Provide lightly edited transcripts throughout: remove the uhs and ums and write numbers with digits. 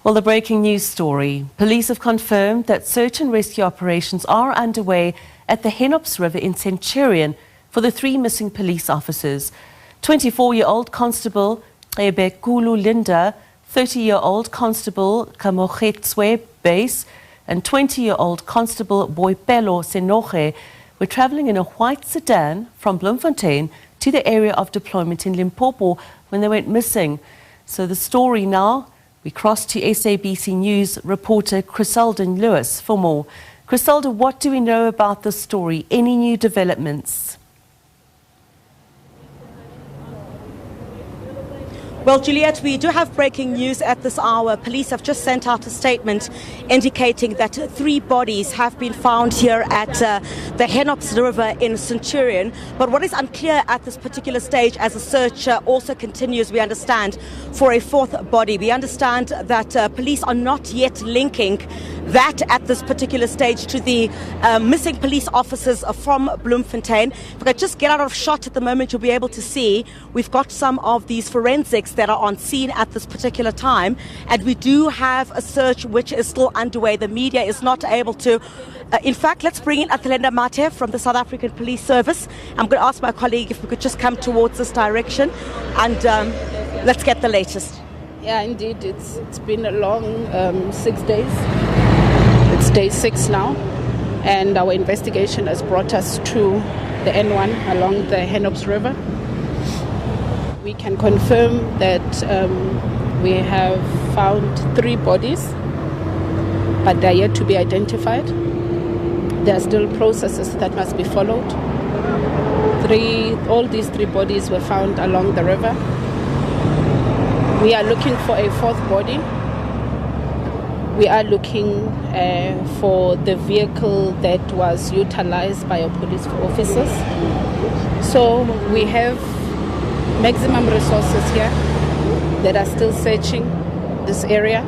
Well, the breaking news story. Police have confirmed that search and rescue operations are underway at the Henops River in Centurion for the 3 missing police officers. 24-year-old Constable Ebekulu Linda, 30-year-old Constable Kamogetswe Base, and 20-year-old Constable Boipelo Senoche were travelling in a white sedan from Bloemfontein to the area of deployment in Limpopo when they went missing. So the story now, we cross to SABC News reporter Criselda Lewis for more. Criselda, what do we know about this story? Any new developments? Well, Juliet, we do have breaking news at this hour. Police have just sent out a statement indicating that 3 bodies have been found here at the Henops River in Centurion. But what is unclear at this particular stage, as the search also continues, we understand, for a 4th body. We understand that police are not yet linking that at this particular stage to the missing police officers from Bloemfontein. If I could just get out of shot at the moment, you'll be able to see we've got some of these forensics that are on scene at this particular time, and we do have a search which is still underway. The media is not able to. In fact, let's bring in Athalenda Mate from the South African Police Service. I'm going to ask my colleague if we could just come towards this direction, and let's get the latest. Yeah, indeed, it's been a long 6 days. It's day 6 now, and our investigation has brought us to the N1 along the Henops River. We can confirm that we have found 3 bodies, but they are yet to be identified. There are still processes that must be followed. All these 3 bodies were found along the river. We are looking for a 4th body. We are looking for the vehicle that was utilized by our police officers. So we have maximum resources here that are still searching this area.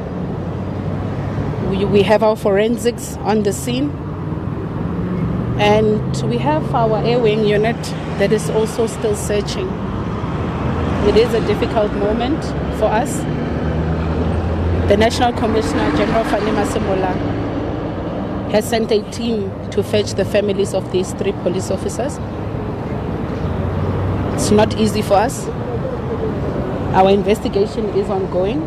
We have our forensics on the scene, and we have our air wing unit that is also still searching. It is a difficult moment for us. The National Commissioner General Fanny Masemola has sent a team to fetch the families of these 3 police officers. It's not easy for us. Our investigation is ongoing,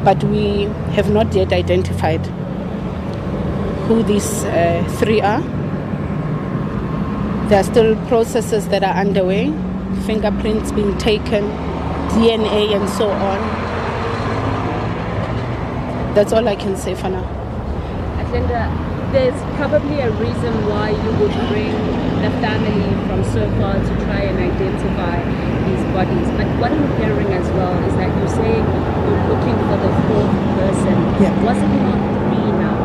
but we have not yet identified who these 3 are. There are still processes that are underway, fingerprints being taken, DNA and so on. That's all I can say for now. Athalenda, there's probably a reason why you would bring the family from so far to try and identify these bodies. But what I'm hearing as well is that you're saying you're looking for the 4th person. Yeah. Was it not 3 now?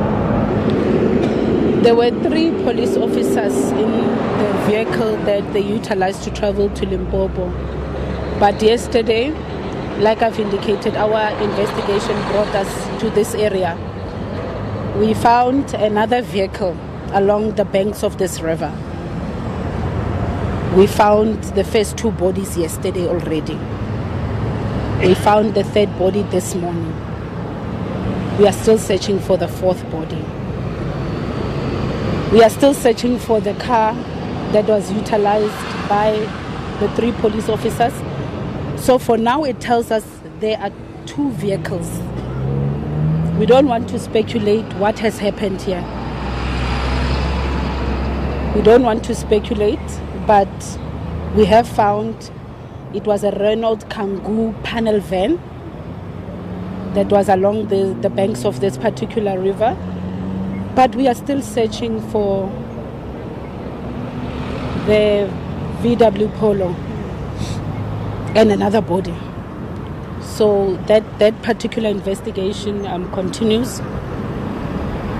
There were 3 police officers in the vehicle that they utilized to travel to Limpopo. But yesterday, like I've indicated, our investigation brought us to this area. We found another vehicle along the banks of this river. We found the first 2 bodies yesterday already. We found the 3rd body this morning. We are still searching for the 4th body. We are still searching for the car that was utilized by the 3 police officers. So for now, it tells us there are 2 vehicles. We don't want to speculate what has happened here. We don't want to speculate, but we have found it was a Renault Kangoo panel van that was along the banks of this particular river. But we are still searching for the VW Polo and another body. So that particular investigation continues.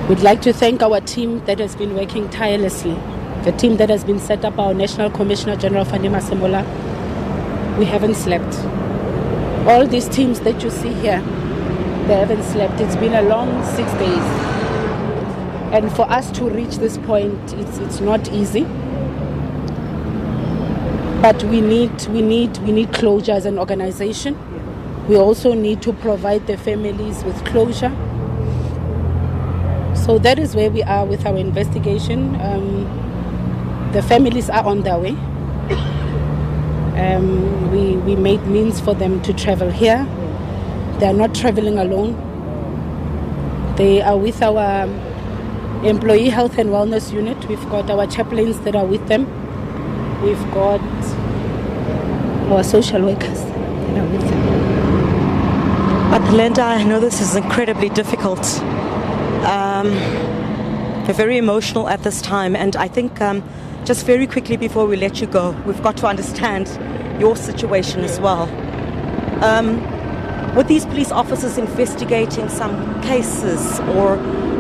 We'd like to thank our team that has been working tirelessly, the team that has been set up by our National Commissioner General Fanny Masemola. We haven't slept. All these teams that you see here, they haven't slept. It's been a long 6 days. And for us to reach this point, it's not easy. But we need closure as an organization. We also need to provide the families with closure. So that is where we are with our investigation. The families are on their way. We made means for them to travel here. They are not traveling alone. They are with our employee health and wellness unit. We've got our chaplains that are with them. We've got our social workers that are with them. Linda, I know this is incredibly difficult. We're very emotional at this time, and I think just very quickly before we let you go, we've got to understand your situation as well. With these police officers investigating some cases, or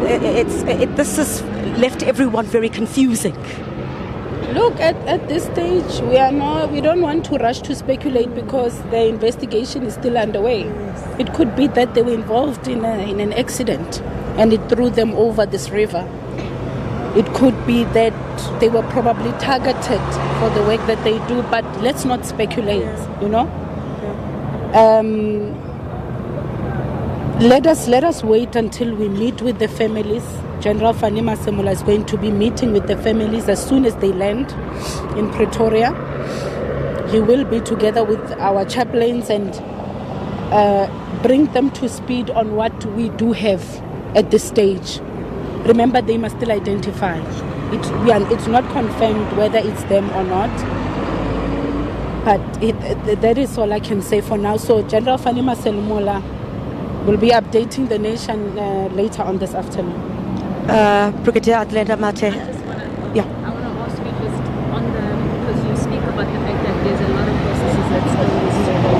this has left everyone very confusing. Look, at this stage, we don't want to rush to speculate because the investigation is still underway. It could be that they were involved in an accident and it threw them over this river. It could be that they were probably targeted for the work that they do, but let's not speculate, you know. Let us wait until we meet with the families. General Fanny Masemola is going to be meeting with the families as soon as they land in Pretoria. He will be together with our chaplains and bring them to speed on what we do have at this stage. Remember, they must still identify. It's not confirmed whether it's them or not. But that is all I can say for now. So General Fanny Masemola will be updating the nation later on this afternoon. Brigadier Athlenda Mathe. Yeah. I want to ask you just on because you speak about the fact that there's a lot of processes that still need to go.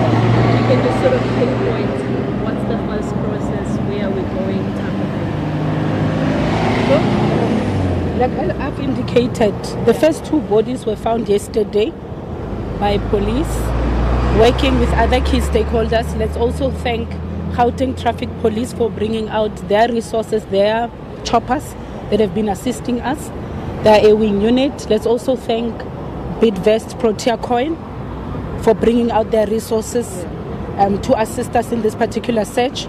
You can just sort of pinpoint what's the first process, where we're going, type of thing. Like I've indicated, the first two bodies were found yesterday by police, working with other key stakeholders. Let's also thank Gauteng Traffic Police for bringing out their resources, their choppers that have been assisting us, the A-Wing unit. Let's also thank Bidvest Protea Coin for bringing out their resources to assist us in this particular search.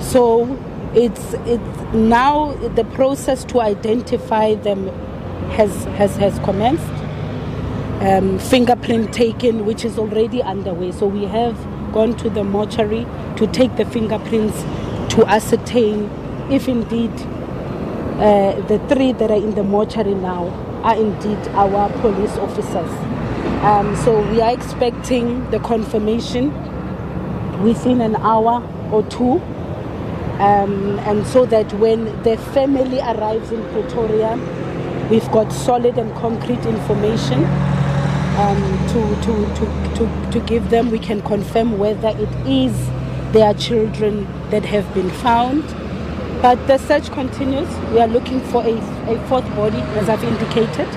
So it's now the process to identify them has commenced. Fingerprint taken, which is already underway. So we have gone to the mortuary to take the fingerprints to ascertain if indeed the three that are in the mortuary now are indeed our police officers. So we are expecting the confirmation within an hour or two, and so that when the family arrives in Pretoria, we've got solid and concrete information to give them. We can confirm whether it is their children that have been found. But the search continues. We are looking for a fourth body, as I've indicated.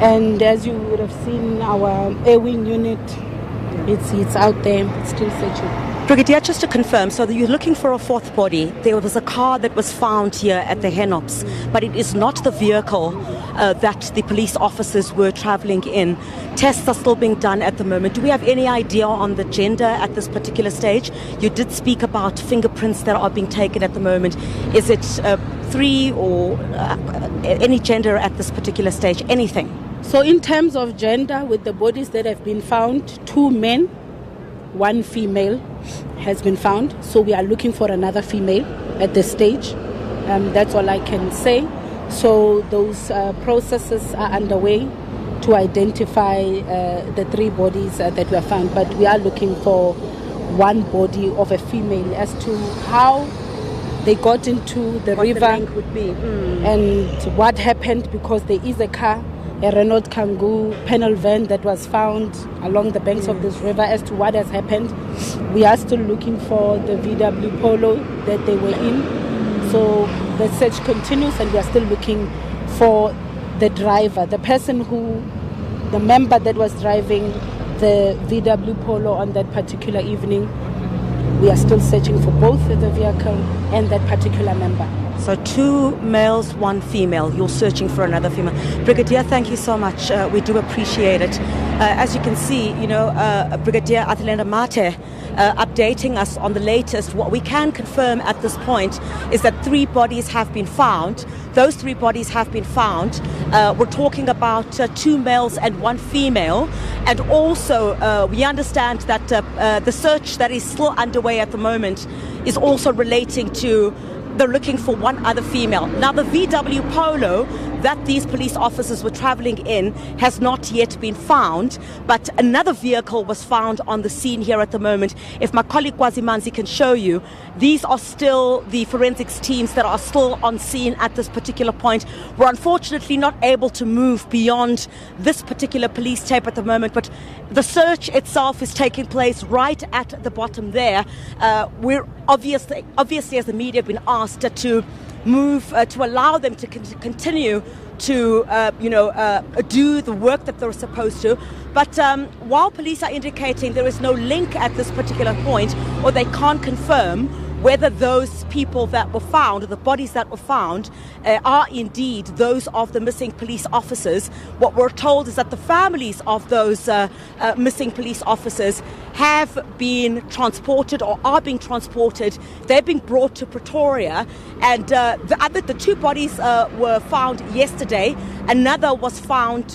And as you would have seen, our A-Wing unit, it's out there, it's still searching. Brigadier, just to confirm, so that you're looking for a fourth body. There was a car that was found here at the Henops, but it is not the vehicle that the police officers were traveling in. Tests are still being done at the moment. Do we have any idea on the gender at this particular stage? You did speak about fingerprints that are being taken at the moment. Is it three or any gender at this particular stage? Anything? So in terms of gender, with the bodies that have been found, 2 men, 1 female has been found. So we are looking for another female at this stage. That's all I can say. So those processes are underway to identify the 3 bodies that were found. But we are looking for 1 body of a female as to how they got into the river the link would be. And what happened, because there is a car, a Renault Kangoo panel van that was found along the banks of this river. As to what has happened, we are still looking for the VW Polo that they were in. So the search continues, and we are still looking for the driver, the member that was driving the VW Polo on that particular evening. We are still searching for both the vehicle and that particular member. So 2 males, 1 female. You're searching for another female. Brigadier, thank you so much. We do appreciate it. As you can see, Brigadier Athlenda Mathe updating us on the latest. What we can confirm at this point is that 3 bodies have been found. Those 3 bodies have been found. We're talking about 2 males and 1 female. And also, we understand that the search that is still underway at the moment is also relating to they're looking for 1 other female. Now, the VW Polo that these police officers were traveling in has not yet been found, but another vehicle was found on the scene here at the moment. If my colleague Kwazimanzi can show you, these are still the forensics teams that are still on scene at this particular point. We're unfortunately not able to move beyond this particular police tape at the moment, but the search itself is taking place right at the bottom there. We're obviously as the media have been asked to move to allow them to continue to do the work that they're supposed to. But while police are indicating there is no link at this particular point, or they can't confirm whether those people that were found, or the bodies that were found, are indeed those of the missing police officers. What we're told is that the families of those missing police officers have been transported or are being transported. They're being brought to Pretoria, and the 2 bodies were found yesterday. Another was found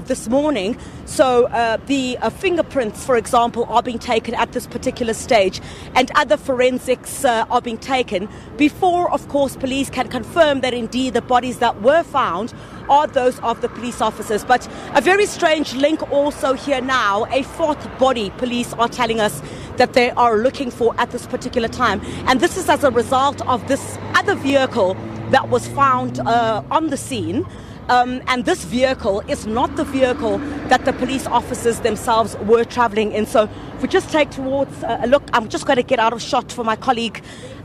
this morning. So the fingerprints, for example, are being taken at this particular stage, and other forensics are being taken before, of course, police can confirm that indeed the bodies that were found are those of the police officers. But a very strange link also here now, a 4th body police are telling us that they are looking for at this particular time. And this is as a result of this other vehicle that was found on the scene. And this vehicle is not the vehicle that the police officers themselves were traveling in. So if we just take towards a look, I'm just going to get out of shot for my colleague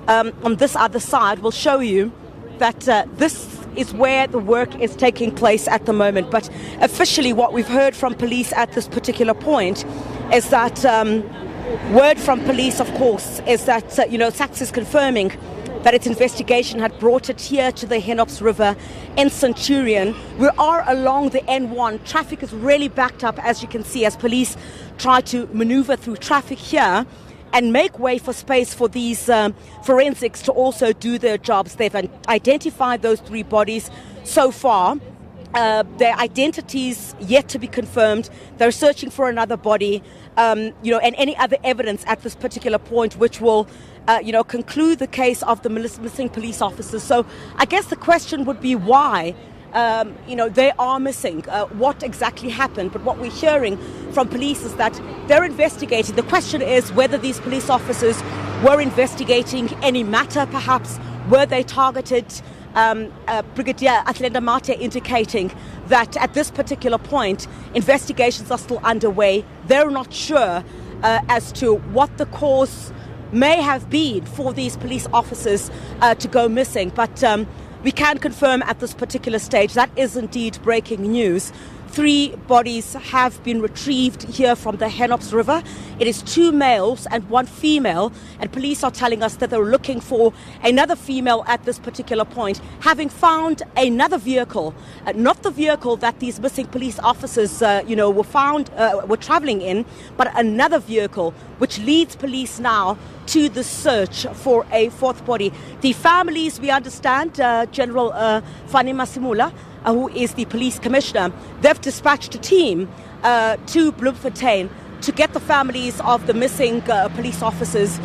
on this other side. We'll show you that this is where the work is taking place at the moment. But officially what we've heard from police at this particular point is that word from police, of course, is that, SACS is confirming that its investigation had brought it here to the Henops River in Centurion. We are along the N1. Traffic is really backed up, as you can see, as police try to maneuver through traffic here and make way for space for these forensics to also do their jobs. They've identified those 3 bodies so far. Their identities yet to be confirmed. They're searching for another body, and any other evidence at this particular point, which will conclude the case of the missing police officers. So I guess the question would be why, they are missing. What exactly happened? But what we're hearing from police is that they're investigating. The question is whether these police officers were investigating any matter, perhaps. Were they targeted? Brigadier Athlenda Mate indicating that at this particular point, investigations are still underway. They're not sure as to what the cause may have been for these police officers to go missing. But we can confirm at this particular stage that is indeed breaking news. 3 bodies have been retrieved here from the Henops River. It is 2 males and 1 female, and police are telling us that they're looking for another female at this particular point, having found another vehicle, not the vehicle that these missing police officers, were traveling in, but another vehicle, which leads police now to the search for a 4th body. The families, we understand, General Fani Masimula, who is the police commissioner, they've dispatched a team to Bloemfontein to get the families of the missing police officers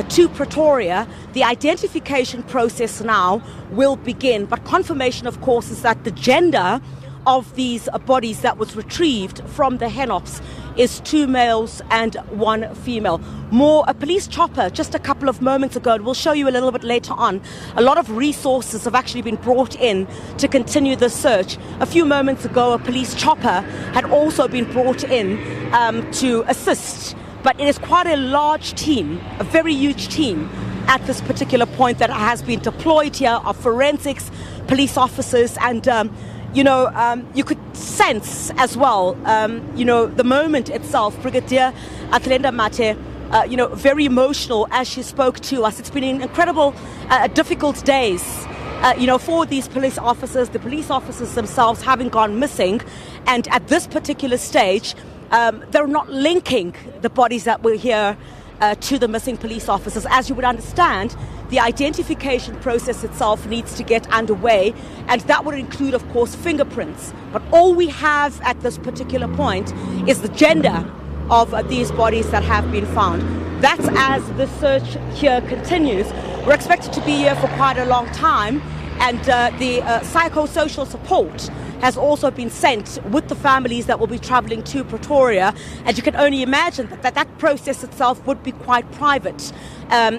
to Pretoria. The identification process now will begin, but confirmation, of course, is that the gender of these bodies that was retrieved from the Henops is 2 males and 1 female. A police chopper just a couple of moments ago, and we'll show you a little bit later on, a lot of resources have actually been brought in to continue the search. A few moments ago, a police chopper had also been brought in to assist, but it is quite a large team, a very huge team at this particular point that has been deployed here of forensics, police officers, and you could sense as well, the moment itself. Brigadier Athlenda Mate, very emotional as she spoke to us. It's been an incredible, difficult days, for these police officers, the police officers themselves having gone missing. And at this particular stage, they're not linking the bodies that were here to the missing police officers. As you would understand, the identification process itself needs to get underway, and that would include, of course, fingerprints. But all we have at this particular point is the gender of these bodies that have been found. That's as the search here continues. We're expected to be here for quite a long time, and the psychosocial support has also been sent with the families that will be travelling to Pretoria. And you can only imagine that process itself would be quite private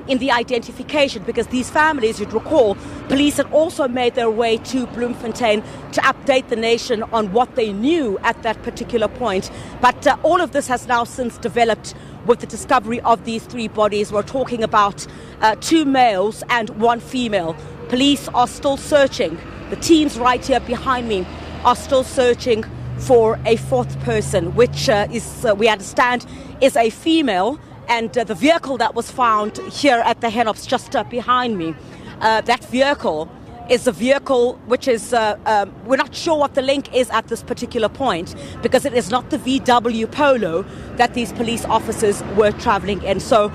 in the identification, because these families, you'd recall, police had also made their way to Bloemfontein to update the nation on what they knew at that particular point. But all of this has now since developed with the discovery of these 3 bodies. We're talking about 2 males and 1 female. Police are still searching. The teams right here behind me are still searching for a 4th person, which we understand is a female, and the vehicle that was found here at the Henops just behind me, that vehicle is a vehicle which is, we're not sure what the link is at this particular point, because it is not the VW Polo that these police officers were travelling in. So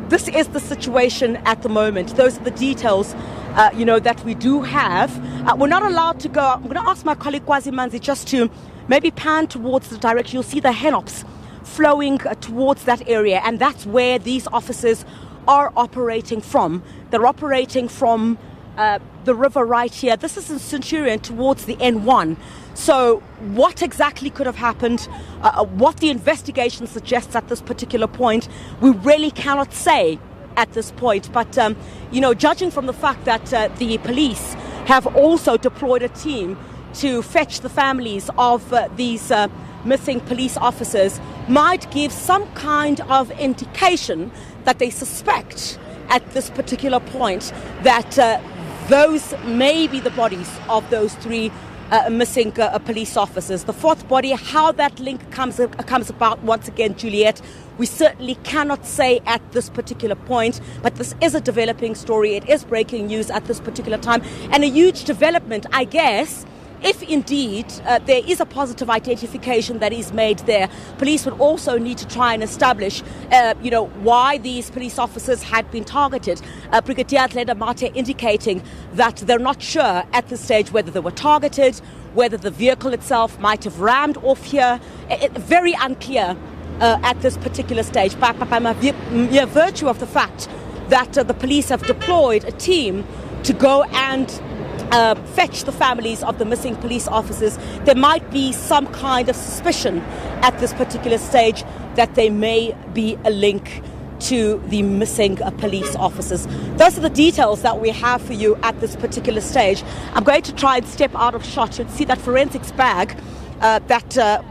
this is the situation at the moment. Those are the details that we do have. We're not allowed to go. I'm going to ask my colleague Kwazi Manzi just to maybe pan towards the direction. You'll see the Henops flowing towards that area, and that's where these officers are operating from. They're operating from the river right here. This is in Centurion towards the N1. So what exactly could have happened, what the investigation suggests at this particular point, we really cannot say at this point. But, judging from the fact that the police have also deployed a team to fetch the families of these missing police officers, might give some kind of indication that they suspect at this particular point that those may be the bodies of those 3 missing police officers. The 4th body, how that link comes about, once again, Juliet, we certainly cannot say at this particular point, but this is a developing story. It is breaking news at this particular time, and a huge development, I guess. If indeed there is a positive identification that is made there, police would also need to try and establish, why these police officers had been targeted. Brigadier Athlenda Mate indicating that they're not sure at this stage whether they were targeted, whether the vehicle itself might have rammed off here. Very unclear at this particular stage, by mere virtue of the fact that the police have deployed a team to go and fetch the families of the missing police officers. There might be some kind of suspicion at this particular stage that there may be a link to the missing police officers. Those are the details that we have for you at this particular stage. I'm going to try and step out of shot. You'll see that forensics bag that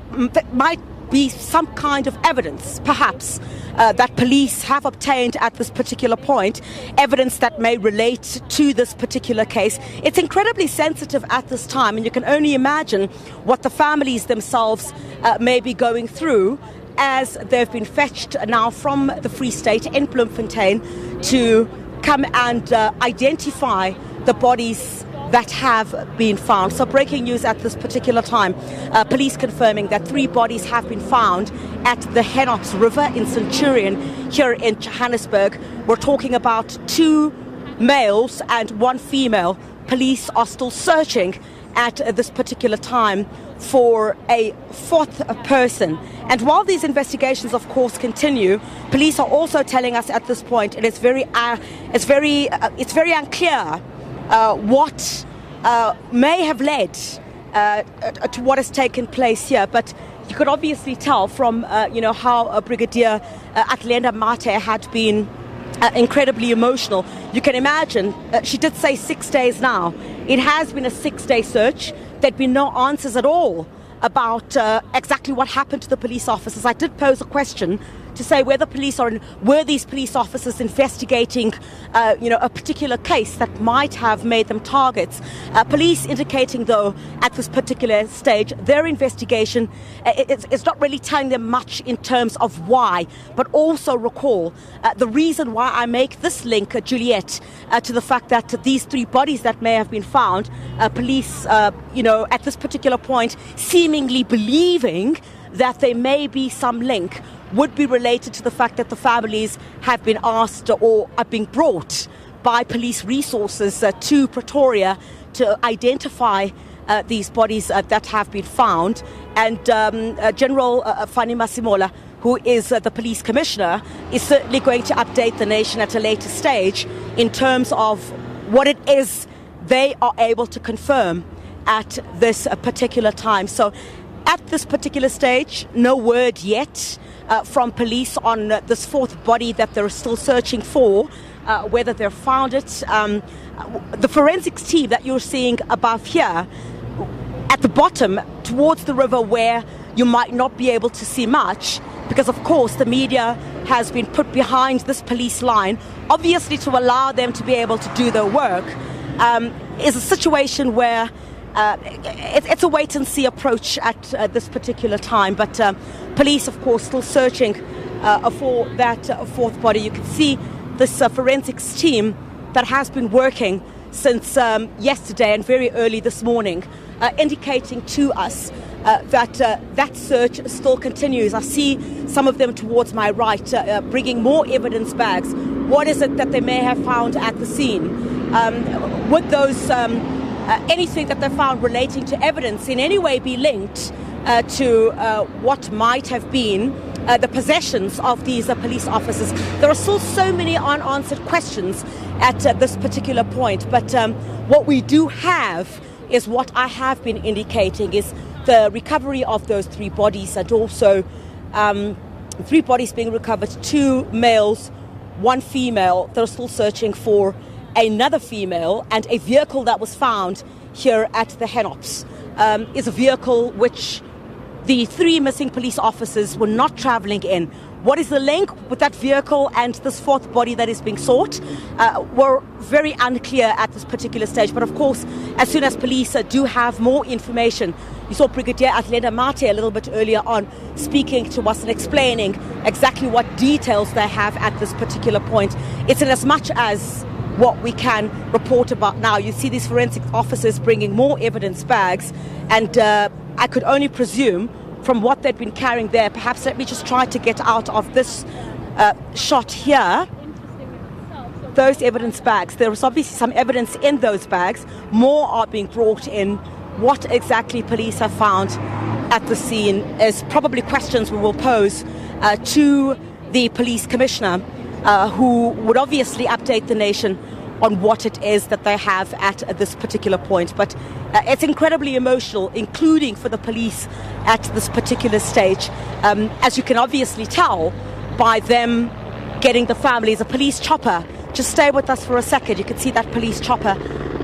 might be some kind of evidence, perhaps, that police have obtained at this particular point, evidence that may relate to this particular case. It's incredibly sensitive at this time, and you can only imagine what the families themselves may be going through as they've been fetched now from the Free State in Bloemfontein to come and identify the bodies that have been found. So breaking news at this particular time. Police confirming that 3 bodies have been found at the Henops River in Centurion here in Johannesburg. We're talking about 2 males and 1 female. Police are still searching at this particular time for a 4th person. And while these investigations, of course, continue, police are also telling us at this point it's very unclear what may have led to what has taken place here. But you could obviously tell from how Brigadier Athlenda Mate had been incredibly emotional. You can imagine, she did say 6 days now. It has been a 6-day search. There'd been no answers at all about exactly what happened to the police officers. I did pose a question to say whether were these police officers investigating a particular case that might have made them targets. Police indicating, though, at this particular stage, their investigation it's not really telling them much in terms of why, but also recall the reason why I make this link, Juliet, to the fact that these 3 bodies that may have been found, police, at this particular point, seemingly believing that there may be some link would be related to the fact that the families have been asked or are being brought by police resources to Pretoria to identify these bodies that have been found. And General Fani Masimola, who is the police commissioner, is certainly going to update the nation at a later stage in terms of what it is they are able to confirm at this particular time. So at this particular stage, no word yet from police on this fourth body that they're still searching for, whether they've found it. The forensics team that you're seeing above here, at the bottom, towards the river where you might not be able to see much, because of course the media has been put behind this police line, obviously to allow them to be able to do their work, is a situation where it's a wait-and-see approach at this particular time. But police, of course, still searching for that fourth body. You can see this forensics team that has been working since yesterday and very early this morning, indicating to us that that search still continues. I see some of them towards my right bringing more evidence bags. What is it that they may have found at the scene? Would those anything that they found relating to evidence in any way be linked to what might have been the possessions of these police officers? There are still so many unanswered questions at this particular point, but what we do have is what I have been indicating is the recovery of those three bodies, and also three bodies being recovered, 2 males, 1 female. They're still searching for another female, and a vehicle that was found here at the Henops is a vehicle which the 3 missing police officers were not traveling in. What is the link with that vehicle and this fourth body that is being sought? We're very unclear at this particular stage. But of course, as soon as police do have more information, you saw Brigadier Athlenda Mate a little bit earlier on speaking to us and explaining exactly what details they have at this particular point. It's in as much as what we can report about now. You see these forensic officers bringing more evidence bags, and I could only presume from what they've been carrying there. Perhaps let me just try to get out of this shot here. Those evidence bags, there is obviously some evidence in those bags. More are being brought in. What exactly police have found at the scene is probably questions we will pose to the police commissioner, who would obviously update the nation on what it is that they have at this particular point. But it's incredibly emotional, including for the police at this particular stage. As you can obviously tell by them getting the families, a police chopper. Just stay with us for a second. You can see that police chopper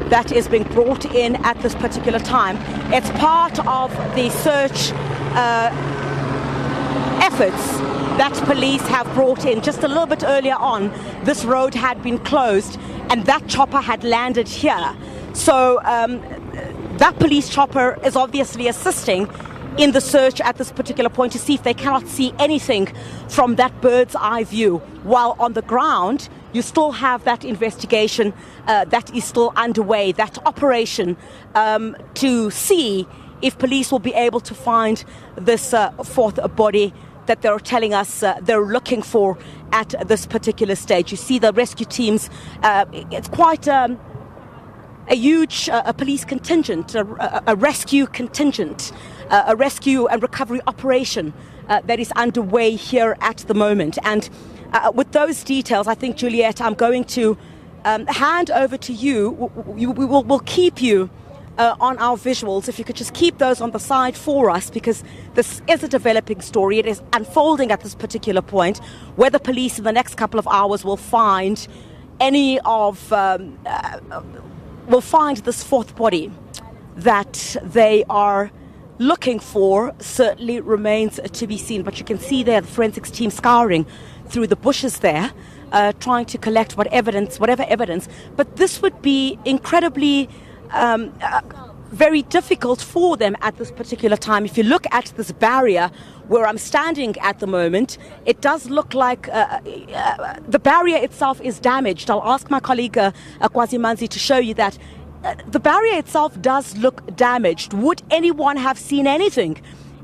that is being brought in at this particular time. It's part of the search efforts that police have brought in. Just a little bit earlier on, this road had been closed and that chopper had landed here. So that police chopper is obviously assisting in the search at this particular point to see if they cannot see anything from that bird's eye view. While on the ground, you still have that investigation that is still underway, that operation to see if police will be able to find this fourth body that they're telling us they're looking for at this particular stage. You see the rescue teams, it's quite a huge police contingent, a rescue contingent, a rescue and recovery operation that is underway here at the moment. And with those details, I think, Juliet, I'm going to hand over to you. We'll keep you on our visuals, if you could just keep those on the side for us, because this is a developing story. It is unfolding at this particular point. Whether police in the next couple of hours will find any of, will find this fourth body that they are looking for certainly remains to be seen. But you can see there the forensics team scouring through the bushes there, trying to collect whatever evidence. But this would be incredibly very difficult for them at this particular time. If you look at this barrier where I'm standing at the moment, it does look like the barrier itself is damaged. I'll ask my colleague Kwazi Manzi to show you that. The barrier itself does look damaged. Would anyone have seen anything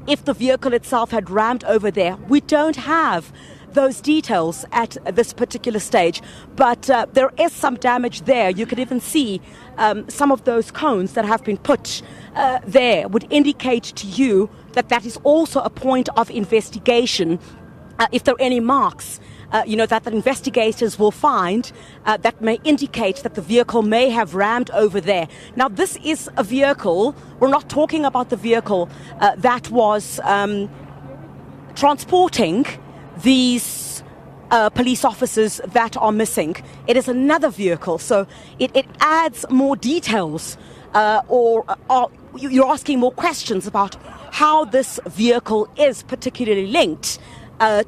if the vehicle itself had rammed over there. We don't have those details at this particular stage, but there is some damage there. You can even see some of those cones that have been put there would indicate to you that that is also a point of investigation. If there are any marks that the investigators will find that may indicate that the vehicle may have rammed over there. Now, this is a vehicle, we're not talking about the vehicle that was transporting these police officers that are missing. It is another vehicle, so it adds more details or you're asking more questions about how this vehicle is particularly linked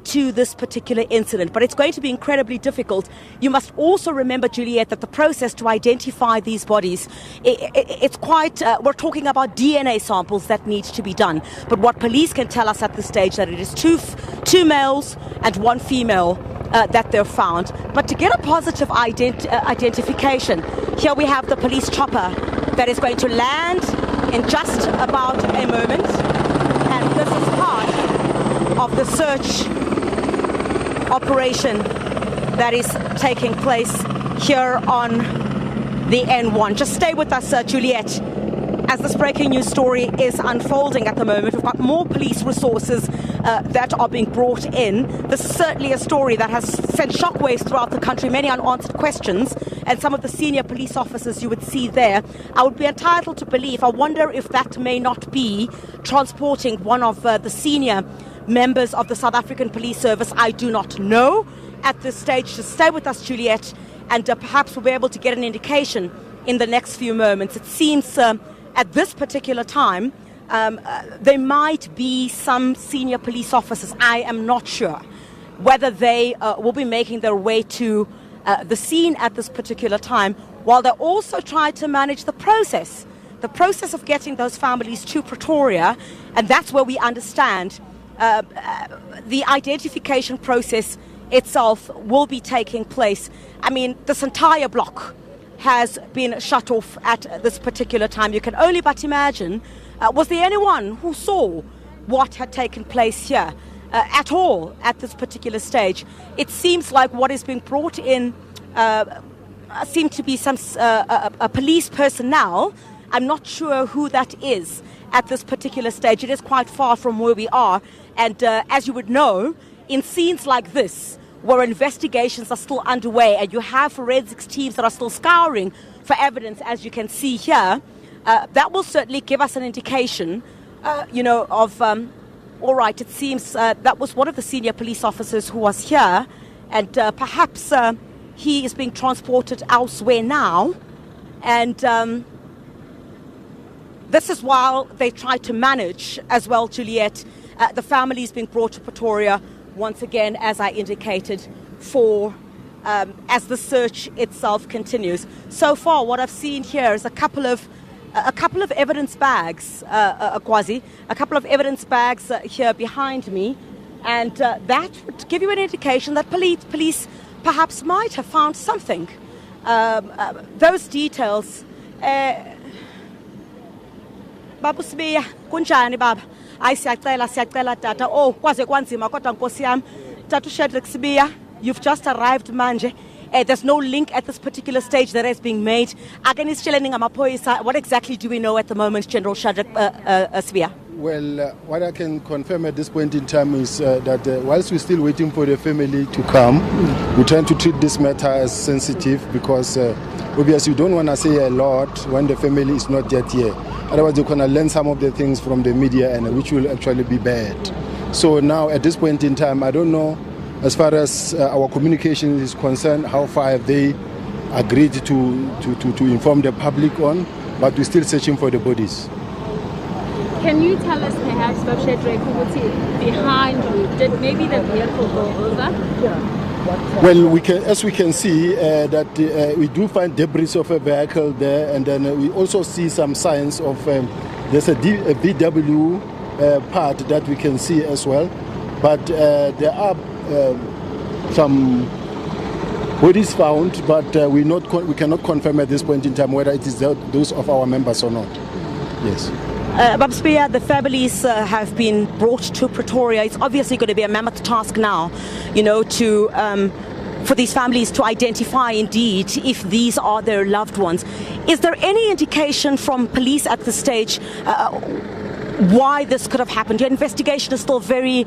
to this particular incident. But it's going to be incredibly difficult. You must also remember, Juliet, that the process to identify these bodies, it's quite, we're talking about DNA samples that need to be done. But what police can tell us at this stage that it is two males and one female that they're found. But to get a positive identification, here we have the police chopper that is going to land in just about a moment. And this is part of the search operation that is taking place here on the N1. Just stay with us, Juliet, as this breaking news story is unfolding at the moment. We've got more police resources that are being brought in. This is certainly a story that has sent shockwaves throughout the country, many unanswered questions, and some of the senior police officers you would see there. I would be entitled to believe, I wonder if that may not be transporting one of the senior members of the South African Police Service. I do not know at this stage. Just stay with us, Juliet, and perhaps we'll be able to get an indication in the next few moments. It seems at this particular time there might be some senior police officers. I am not sure whether they will be making their way to the scene at this particular time, while they also try to manage the process of getting those families to Pretoria. And that's where we understand the identification process itself will be taking place. I mean, this entire block has been shut off at this particular time. You can only but imagine, was there anyone who saw what had taken place here at all at this particular stage? It seems like what is being brought in seem to be some a police personnel. I'm not sure who that is at this particular stage. It is quite far from where we are. And as you would know, in scenes like this, where investigations are still underway and you have forensics teams that are still scouring for evidence, as you can see here, that will certainly give us an indication, of, all right, it seems that was one of the senior police officers who was here, and perhaps he is being transported elsewhere now. And this is while they try to manage as well, Juliet, the family is being brought to Pretoria once again, as I indicated, for as the search itself continues. So far, what I've seen here is a couple of evidence bags, Kwazi, a couple of evidence bags here behind me, and that would give you an indication that police perhaps might have found something. Those details. Babu Sibiya, kunjani baba? Ay siyacela tata. Oh, kwaze kwanzima kodwa Nkosi yami. Tata Shadrack Sibiya, you've just arrived manje. There's no link at this particular stage that is being made. What exactly do we know at the moment, General Shadrack Sibiya? Well, what I can confirm at this point in time is that whilst we're still waiting for the family to come, we try to treat this matter as sensitive because obviously you don't want to say a lot when the family is not yet here. Otherwise, you're going to learn some of the things from the media, and which will actually be bad. So now, at this point in time, I don't know, as far as our communication is concerned, how far have they agreed to inform the public on, but we're still searching for the bodies. Can you tell us perhaps, Bob Shadrack, behind you, did maybe the vehicle go over? Well, as we can see, that we do find debris of a vehicle there, and then we also see some signs of there's a VW part that we can see as well. But there are some bodies found, but we cannot confirm at this point in time whether it is those of our members or not. Yes. Babspia, the families have been brought to Pretoria. It's obviously going to be a mammoth task now, for these families to identify indeed if these are their loved ones. Is there any indication from police at this stage why this could have happened? Your investigation is still very...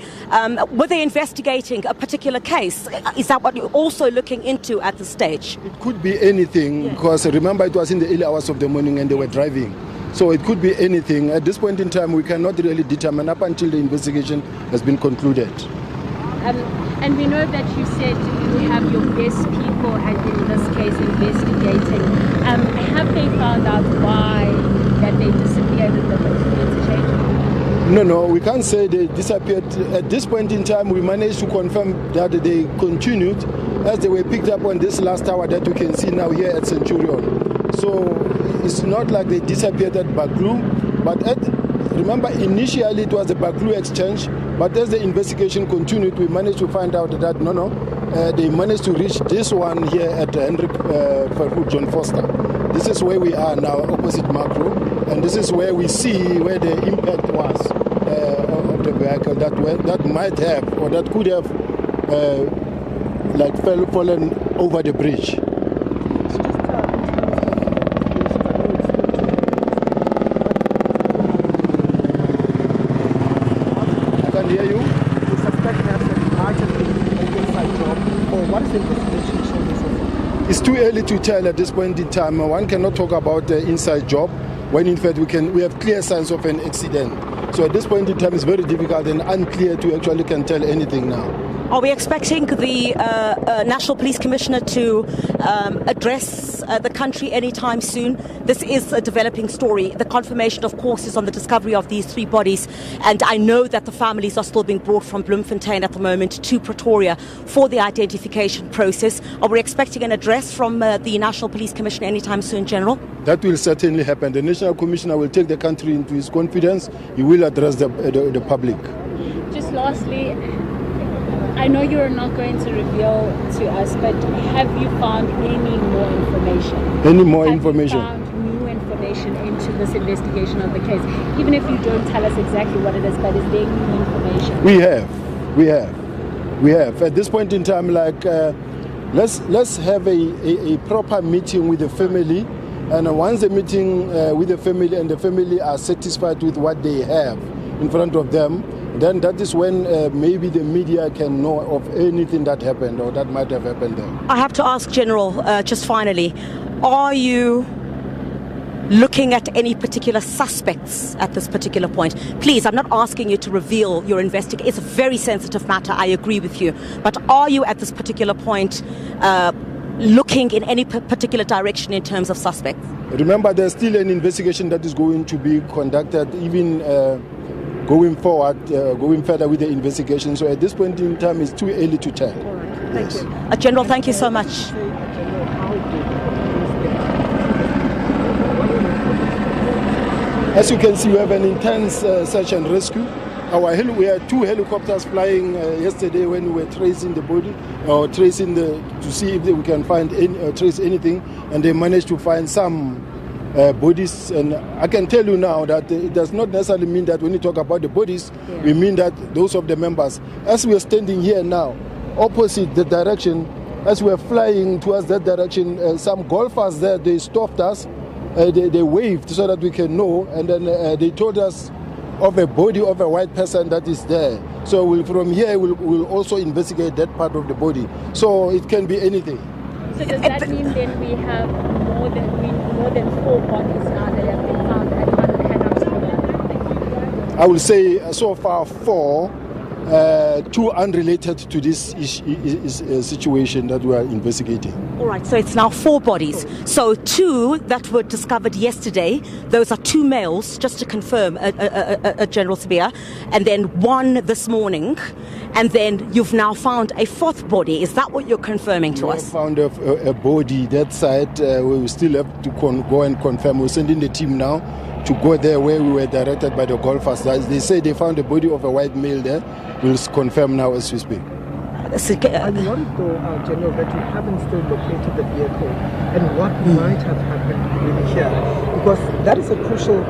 were they investigating a particular case? Is that what you're also looking into at this stage? It could be anything, because remember it was in the early hours of the morning and they were driving. So it could be anything. At this point in time, we cannot really determine up until the investigation has been concluded. And we know that you said you have your best people, and in this case, investigating. Have they found out why that they disappeared in the interchange? No, we can't say they disappeared. At this point in time, we managed to confirm that they continued as they were picked up on this last tower that you can see now here at Centurion. So it's not like they disappeared at Baklu, but remember initially it was the Baklu exchange, but as the investigation continued, we managed to find out that they managed to reach this one here at Hendrik Verwoerd John Foster. This is where we are now, opposite Macro, and this is where we see where the impact was of the vehicle that might have or that could have fallen over the bridge. It's too early to tell at this point in time. One cannot talk about the inside job when in fact we have clear signs of an accident. So at this point in time it's very difficult and unclear to actually can tell anything now. Are we expecting the National Police Commissioner to address the country anytime soon? This is a developing story. The confirmation, of course, is on the discovery of these three bodies. And I know that the families are still being brought from Bloemfontein at the moment to Pretoria for the identification process. Are we expecting an address from the National Police Commissioner anytime soon, General? That will certainly happen. The National Commissioner will take the country into his confidence. He will address the public. Just lastly, I know you're not going to reveal to us, but have you found any more information? Any more information? Have you found new information into this investigation of the case? Even if you don't tell us exactly what it is, but is there new information? We have. At this point in time, let's have a proper meeting with the family, and once the meeting with the family and the family are satisfied with what they have in front of them, then that is when maybe the media can know of anything that happened or that might have happened there. I have to ask, General, just finally, are you looking at any particular suspects at this particular point? Please, I'm not asking you to reveal your investigation. It's a very sensitive matter, I agree with you. But are you at this particular point looking in any particular direction in terms of suspects? Remember, there's still an investigation that is going to be conducted, even going forward, going further with the investigation. So at this point in time, it's too early to tell. All right. Thank you. General, thank you so much. As you can see, we have an intense search and rescue. We had two helicopters flying yesterday when we were tracing the body, or tracing to see if we can find trace anything, and they managed to find some bodies. And I can tell you now that it does not necessarily mean that when you talk about the bodies, we mean that those of the members. As we are standing here now, opposite the direction, as we are flying towards that direction, some golfers there, they stopped us, they waved so that we can know, and then they told us of a body of a white person that is there. So from here we'll also investigate that part of the body. So it can be anything. So does that mean then we have more than 4 bodies now that have been found at Hennep's? I will say so far 4, 2 unrelated to this situation that we are investigating. All right, so it's now 4 bodies. So 2 that were discovered yesterday, those are 2 males, just to confirm, General Sibiya, and then 1 this morning, and then you've now found a 4th body. Is that what you're confirming to us? We found a body that side. We still have to go and confirm. We're sending the team now to go there where we were directed by the golfers. They say they found the body of a white male there. We'll confirm now as we speak. I'm worried though, General, that you haven't still located the vehicle and what might have happened really here, because that is a crucial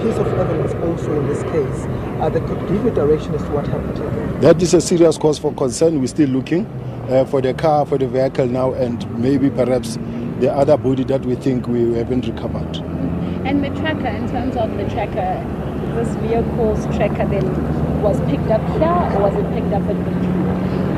piece of evidence also in this case that could give you direction as to what happened here. That is a serious cause for concern. We're still looking for the car, for the vehicle now, and maybe perhaps the other body that we think we haven't recovered. And the tracker, in terms of the tracker, this vehicle's tracker then was picked up here, or was it picked up at the...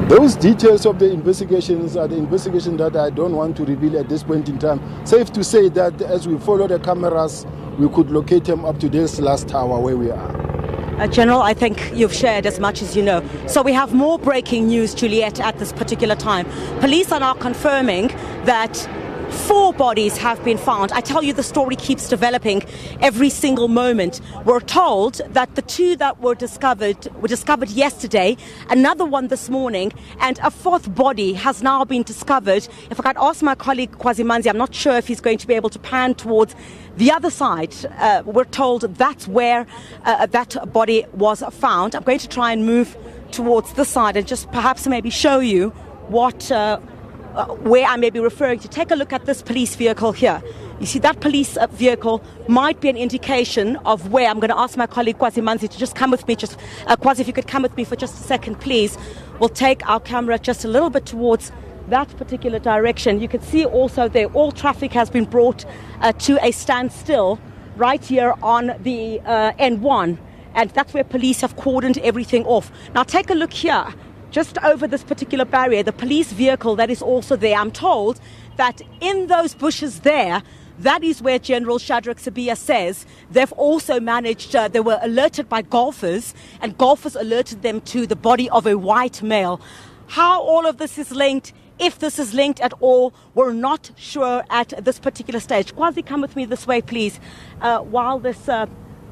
Those details of the investigations are the investigation that I don't want to reveal at this point in time. Safe to say that as we follow the cameras, we could locate them up to this last tower where we are. General, I think you've shared as much as you know. So we have more breaking news, Juliet, at this particular time. Police are now confirming that 4 bodies have been found. I tell you, the story keeps developing every single moment. We're told that the 2 that were discovered yesterday, another one this morning, and a 4th body has now been discovered. If I could ask my colleague Kwazimanzi, I'm not sure if he's going to be able to pan towards the other side. We're told that's where that body was found. I'm going to try and move towards this side and just perhaps maybe show you what where I may be referring to. Take a look at this police vehicle here. You see, that police vehicle might be an indication of where. I'm going to ask my colleague Kwazimanzi to just come with me. Kwazi, if you could come with me for just a second, please. We'll take our camera just a little bit towards that particular direction. You can see also there, all traffic has been brought to a standstill right here on the N1. And that's where police have cordoned everything off. Now take a look here. Just over this particular barrier, the police vehicle that is also there. I'm told that in those bushes there, that is where General Shadrack Sibiya says they've also managed, they were alerted by golfers, and golfers alerted them to the body of a white male. How all of this is linked, if this is linked at all, we're not sure at this particular stage. Kwazi, come with me this way, please. While this...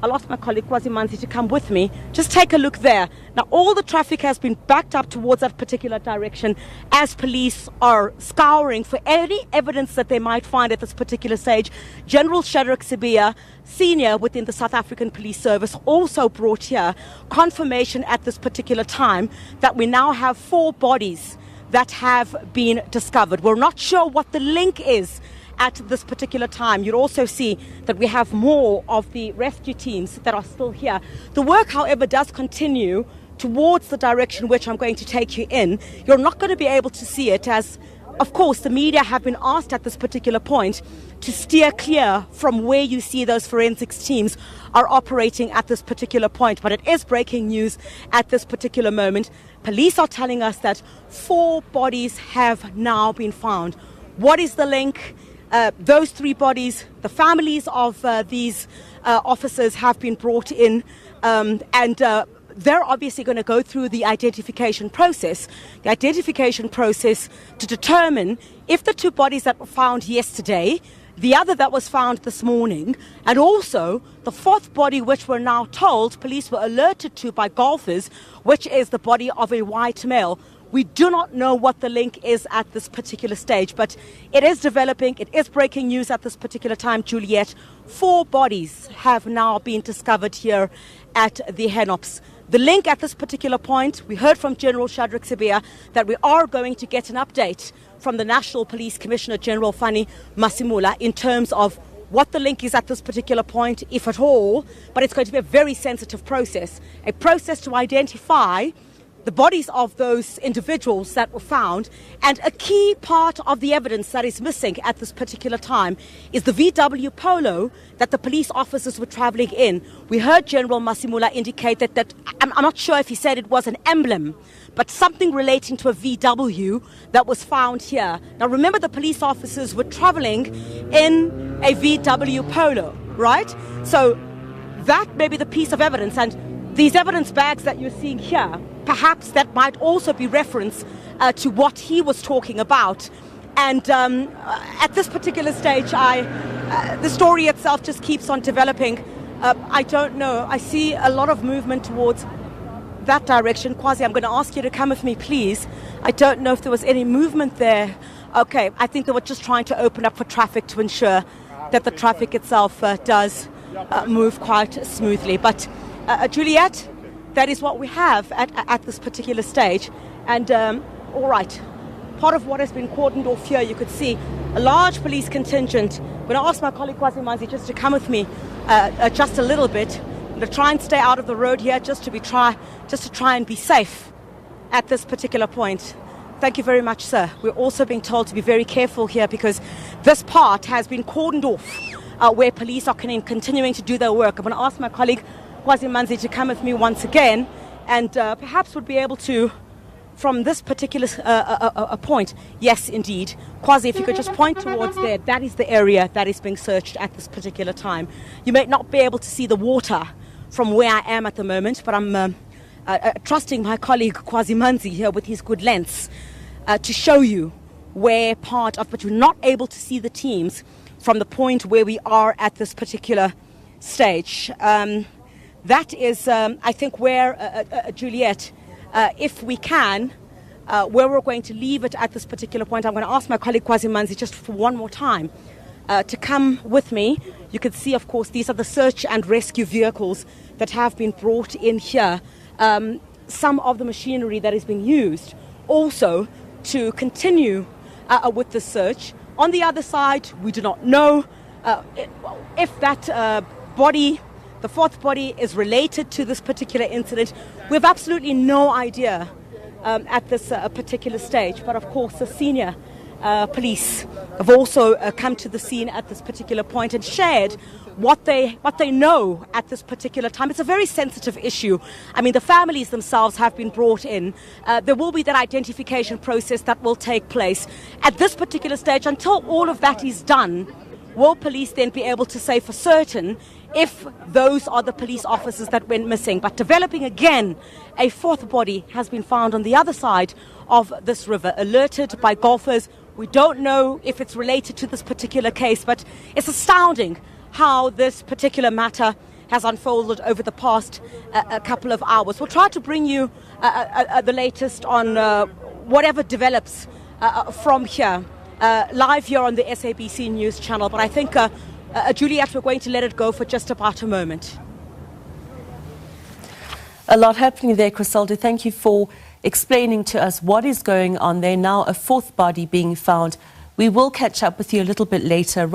I'll ask my colleague Kwazimanzi to come with me. Just take a look there. Now, all the traffic has been backed up towards that particular direction as police are scouring for any evidence that they might find at this particular stage. General Shadrack Sibiya, senior within the South African Police Service, also brought here confirmation at this particular time that we now have 4 bodies that have been discovered. We're not sure what the link is at this particular time. You'll also see that we have more of the rescue teams that are still here. The work, however, does continue towards the direction which I'm going to take you in. You're not going to be able to see it as, of course, the media have been asked at this particular point to steer clear from where you see those forensics teams are operating at this particular point. But it is breaking news at this particular moment. Police are telling us that 4 bodies have now been found. What is the link? Those 3 bodies, the families of these officers have been brought in, and they're obviously going to go through the identification process. The identification process to determine if the 2 bodies that were found yesterday, the other that was found this morning, and also the 4th body which we're now told police were alerted to by golfers, which is the body of a white male. We do not know what the link is at this particular stage, but it is developing. It is breaking news at this particular time, Juliet. 4 bodies have now been discovered here at the Henops. The link at this particular point, we heard from General Shadrack Sibiya that we are going to get an update from the National Police Commissioner General Fanny Masimula in terms of what the link is at this particular point, if at all, but it's going to be a very sensitive process, a process to identify the bodies of those individuals that were found. And a key part of the evidence that is missing at this particular time is the VW Polo that the police officers were traveling in. We heard General Masimula indicate that I'm not sure if he said it was an emblem, but something relating to a VW that was found here. Now remember, the police officers were traveling in a VW Polo, right? So that may be the piece of evidence, and these evidence bags that you're seeing here, perhaps that might also be reference to what he was talking about. And at this particular stage, the story itself just keeps on developing. I don't know. I see a lot of movement towards that direction. Kwazi, I'm going to ask you to come with me, please. I don't know if there was any movement there. Okay, I think they were just trying to open up for traffic to ensure that the traffic itself does move quite smoothly. But Juliet, that is what we have at this particular stage. And All right. Part of what has been cordoned off here, you could see a large police contingent. When I asked my colleague Kwazi Manzi just to come with me just a little bit, to try and stay out of the road here, just to try and be safe at this particular point. Thank you very much, sir. We're also being told to be very careful here because this part has been cordoned off where police are continuing to do their work. I'm going to ask my colleague Kwazi Manzi to come with me once again and perhaps would be able to, from this particular point, yes, indeed. Kwazi, if you could just point towards there, that is the area that is being searched at this particular time. You may not be able to see the water from where I am at the moment, but I'm trusting my colleague Kwazi Manzi here with his good lens to show you where part of, but you're not able to see the teams from the point where we are at this particular stage. That is, I think, where, Juliet, if we can, where we're going to leave it at this particular point. I'm going to ask my colleague Kwazi Manzi just for one more time to come with me. You can see, of course, these are the search and rescue vehicles that have been brought in here. Some of the machinery that is being used also to continue with the search. On the other side, we do not know if that body, the fourth body, is related to this particular incident. We have absolutely no idea at this particular stage. But of course, the senior police have also come to the scene at this particular point and shared what they know at this particular time. It's a very sensitive issue. I mean, the families themselves have been brought in. There will be that identification process that will take place. At this particular stage, until all of that is done, will police then be able to say for certain if those are the police officers that went missing? But developing again, a fourth body has been found on the other side of this river, alerted by golfers. We don't know if it's related to this particular case, but it's astounding how this particular matter has unfolded over the past couple of hours. We'll try to bring you the latest on whatever develops from here, live here on the SABC News channel. But I think, Juliet, we're going to let it go for just about a moment. A lot happening there, Griselda. Thank you for explaining to us what is going on there. Now a fourth body being found. We will catch up with you a little bit later.